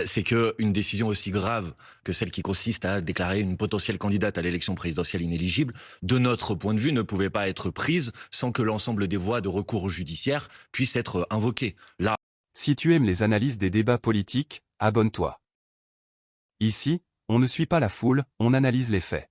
C'est qu'une décision aussi grave que celle qui consiste à déclarer une potentielle candidate à l'élection présidentielle inéligible, de notre point de vue, ne pouvait pas être prise sans que l'ensemble des voies de recours judiciaire puissent être invoquées. Là, Si tu aimes les analyses des débats politiques, abonne-toi. Ici, on ne suit pas la foule, on analyse les faits.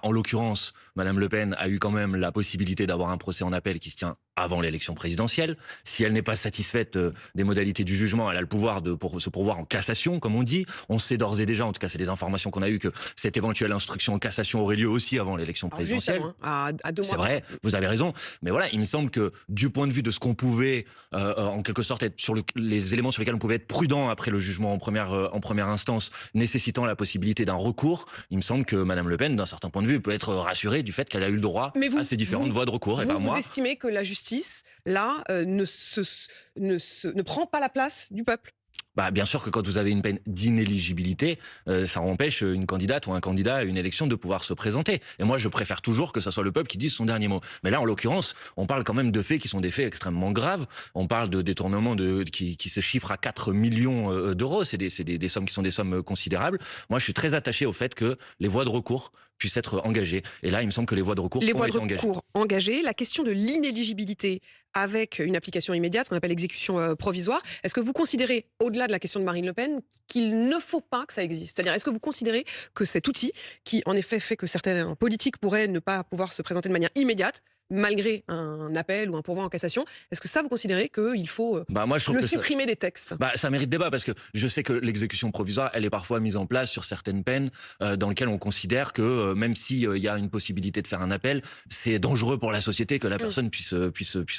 en l'occurrence, Madame Le Pen a eu quand même la possibilité d'avoir un procès en appel qui se tient avant l'élection présidentielle. Si elle n'est pas satisfaite des modalités du jugement, elle a le pouvoir de se pourvoir en cassation, comme on dit. On sait d'ores et déjà, en tout cas c'est les informations qu'on a eues, que cette éventuelle instruction en cassation aurait lieu aussi avant l'élection Alors, juste présidentielle. avant, hein, à 2 mois. C'est vrai, vous avez raison. Mais voilà, il me semble que du point de vue de ce qu'on pouvait, en quelque sorte, être sur les éléments sur lesquels on pouvait être prudent après le jugement en première instance, nécessitant la possibilité d'un recours, il me semble que Madame Le Pen, d'un certain point de vue, peut être rassurée du fait qu'elle a eu le droit Mais à ces différentes voies de recours. Et ben vous moi, estimez que la justice, là, ne prend pas la place du peuple? bah, bien sûr que quand vous avez une peine d'inéligibilité, ça empêche une candidate ou un candidat à une élection de pouvoir se présenter. Et moi, je préfère toujours que ce soit le peuple qui dise son dernier mot. Mais là, en l'occurrence, on parle quand même de faits qui sont des faits extrêmement graves. On parle de détournements qui se chiffrent à 4 millions d'euros. C'est des sommes qui sont des sommes considérables. Moi, je suis très attaché au fait que les voies de recours puissent être engagées. Et là, il me semble que les voies de recours Les ont voies de été engagées. recours engagées, la question de l'inéligibilité avec une application immédiate, ce qu'on appelle l'exécution provisoire, est-ce que vous considérez, au-delà de la question de Marine Le Pen, qu'il ne faut pas que ça existe? C'est-à-dire, est-ce que vous considérez que cet outil, qui en effet fait que certains politiques pourraient ne pas pouvoir se présenter de manière immédiate, malgré un appel ou un pourvoi en cassation, est-ce que ça, vous considérez qu'il faut Bah, moi, je trouve le que supprimer des textes? bah, ça mérite débat parce que je sais que l'exécution provisoire, elle est parfois mise en place sur certaines peines dans lesquelles on considère que même s'il y a une possibilité de faire un appel, c'est dangereux pour la société que la personne puisse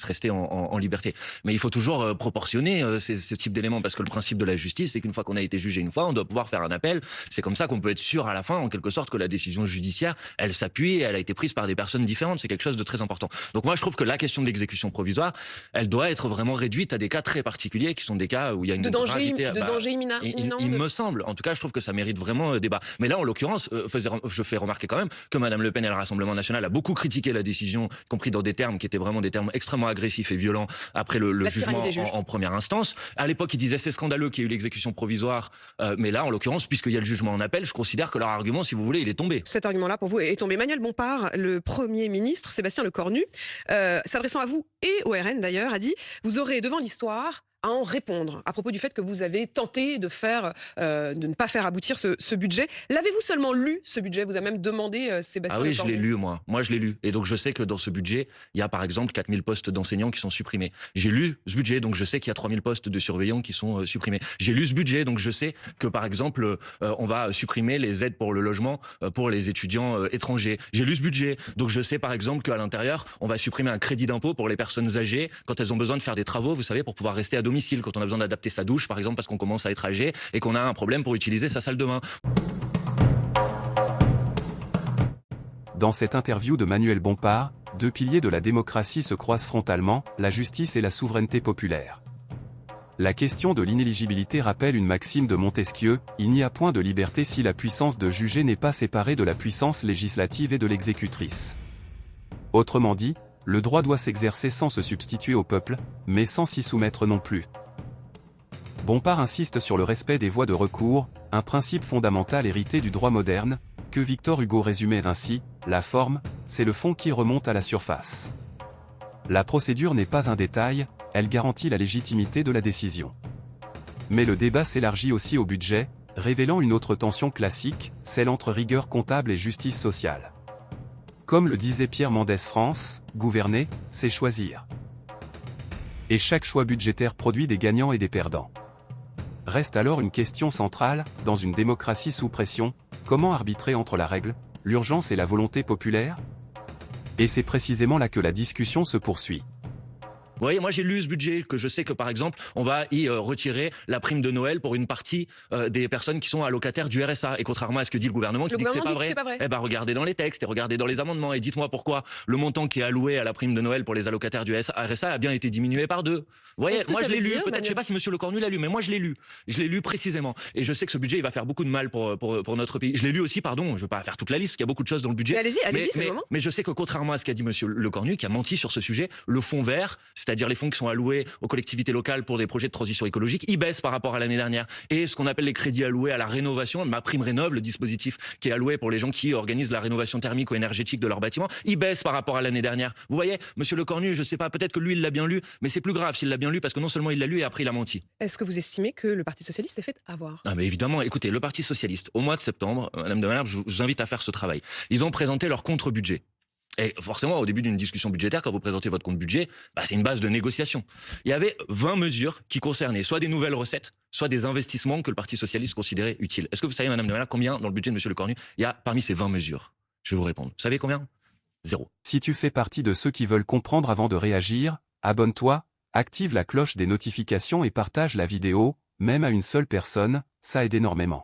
rester en liberté. Mais il faut toujours proportionner ce type d'éléments parce que le principe de la justice, c'est qu'une fois qu'on a été jugé une fois, on doit pouvoir faire un appel. C'est comme ça qu'on peut être sûr à la fin, en quelque sorte, que la décision judiciaire, elle s'appuie et elle a été prise par des personnes différentes. C'est quelque chose de très important. Donc moi, je trouve que la question de l'exécution provisoire, elle doit être vraiment réduite à des cas très particuliers qui sont des cas où il y a une gravité. Danger imminent. Il me semble, en tout cas, je trouve que ça mérite vraiment débat. Mais là, en l'occurrence, je fais remarquer quand même que Madame Le Pen et le Rassemblement national a beaucoup critiqué la décision, y compris dans des termes qui étaient vraiment des termes extrêmement agressifs et violents après le jugement en première instance. À l'époque, ils disaient c'est scandaleux qu'il y ait eu l'exécution provisoire, mais là, en l'occurrence, puisqu'il y a le jugement en appel, je considère que leur argument, si vous voulez, il est tombé. Cet argument-là, pour vous, est tombé. Emmanuel Bompard, le Premier ministre, Sébastien Lecornu, s'adressant à vous et au RN d'ailleurs, a dit « Vous aurez devant l'histoire à en répondre à propos du fait que vous avez tenté de ne pas faire aboutir ce budget. L'avez-vous seulement lu, ce budget? Vous a même demandé Sébastien Ah oui, Lecornu. je l'ai lu, moi. Moi, je l'ai lu. Et donc, je sais que dans ce budget, il y a par exemple 4000 postes d'enseignants qui sont supprimés. J'ai lu ce budget, donc je sais qu'il y a 3000 postes de surveillants qui sont supprimés. J'ai lu ce budget, donc je sais que par exemple, on va supprimer les aides pour le logement pour les étudiants étrangers. J'ai lu ce budget, donc je sais par exemple qu'à l'intérieur, on va supprimer un crédit d'impôt pour les personnes âgées quand elles ont besoin de faire des travaux, vous savez, pour pouvoir rester à domicile, quand on a besoin d'adapter sa douche, par exemple, parce qu'on commence à être âgé et qu'on a un problème pour utiliser sa salle de bain. Dans cette interview de Manuel Bompard, deux piliers de la démocratie se croisent frontalement, la justice et la souveraineté populaire. La question de l'inéligibilité rappelle une maxime de Montesquieu, il n'y a point de liberté si la puissance de juger n'est pas séparée de la puissance législative et de l'exécutrice. Autrement dit, le droit doit s'exercer sans se substituer au peuple, mais sans s'y soumettre non plus. Bompard insiste sur le respect des voies de recours, un principe fondamental hérité du droit moderne, que Victor Hugo résumait ainsi, la forme, c'est le fond qui remonte à la surface. La procédure n'est pas un détail, elle garantit la légitimité de la décision. Mais le débat s'élargit aussi au budget, révélant une autre tension classique, celle entre rigueur comptable et justice sociale. Comme le disait Pierre Mendès France, gouverner, c'est choisir. Et chaque choix budgétaire produit des gagnants et des perdants. Reste alors une question centrale, dans une démocratie sous pression, comment arbitrer entre la règle, l'urgence et la volonté populaire? Et c'est précisément là que la discussion se poursuit. Vous voyez, moi j'ai lu ce budget, que je sais que par exemple, on va y retirer la prime de Noël pour une partie des personnes qui sont allocataires du RSA. Et contrairement à ce que dit le gouvernement qui dit que c'est pas vrai, eh ben regardez dans les textes et regardez dans les amendements et dites-moi pourquoi le montant qui est alloué à la prime de Noël pour les allocataires du RSA a bien été diminué par 2. Vous voyez, moi je l'ai lu, peut-être je sais pas si monsieur Lecornu l'a lu, mais moi je l'ai lu. Je l'ai lu précisément. Et je sais que ce budget il va faire beaucoup de mal pour notre pays. Je l'ai lu aussi, pardon, je vais pas faire toute la liste, parce qu'il y a beaucoup de choses dans le budget. Allez-y, c'est le moment. Mais je sais que contrairement à ce qu'a dit monsieur Lecornu, qui a menti sur ce sujet, le fond vert, c'est c'est-à-dire les fonds qui sont alloués aux collectivités locales pour des projets de transition écologique, ils baissent par rapport à l'année dernière. Et ce qu'on appelle les crédits alloués à la rénovation, ma prime rénov, le dispositif qui est alloué pour les gens qui organisent la rénovation thermique ou énergétique de leurs bâtiments, ils baissent par rapport à l'année dernière. Vous voyez, monsieur Lecornu, je sais pas, peut-être que lui il l'a bien lu, mais c'est plus grave s'il l'a bien lu parce que non seulement il l'a lu et après il a menti. Est-ce que vous estimez que le Parti socialiste s'est fait avoir? Ah mais évidemment, écoutez, le Parti socialiste, au mois de septembre, Madame de Malherbe, je vous invite à faire ce travail. Ils ont présenté leur contre-budget. Et forcément, au début d'une discussion budgétaire, quand vous présentez votre compte budget, c'est une base de négociation. Il y avait 20 mesures qui concernaient soit des nouvelles recettes, soit des investissements que le Parti socialiste considérait utiles. Est-ce que vous savez, Madame de Malherbe, combien dans le budget de Monsieur Lecornu il y a parmi ces 20 mesures? Je vais vous répondre. Vous savez combien? 0. Si tu fais partie de ceux qui veulent comprendre avant de réagir, abonne-toi, active la cloche des notifications et partage la vidéo, même à une seule personne, ça aide énormément.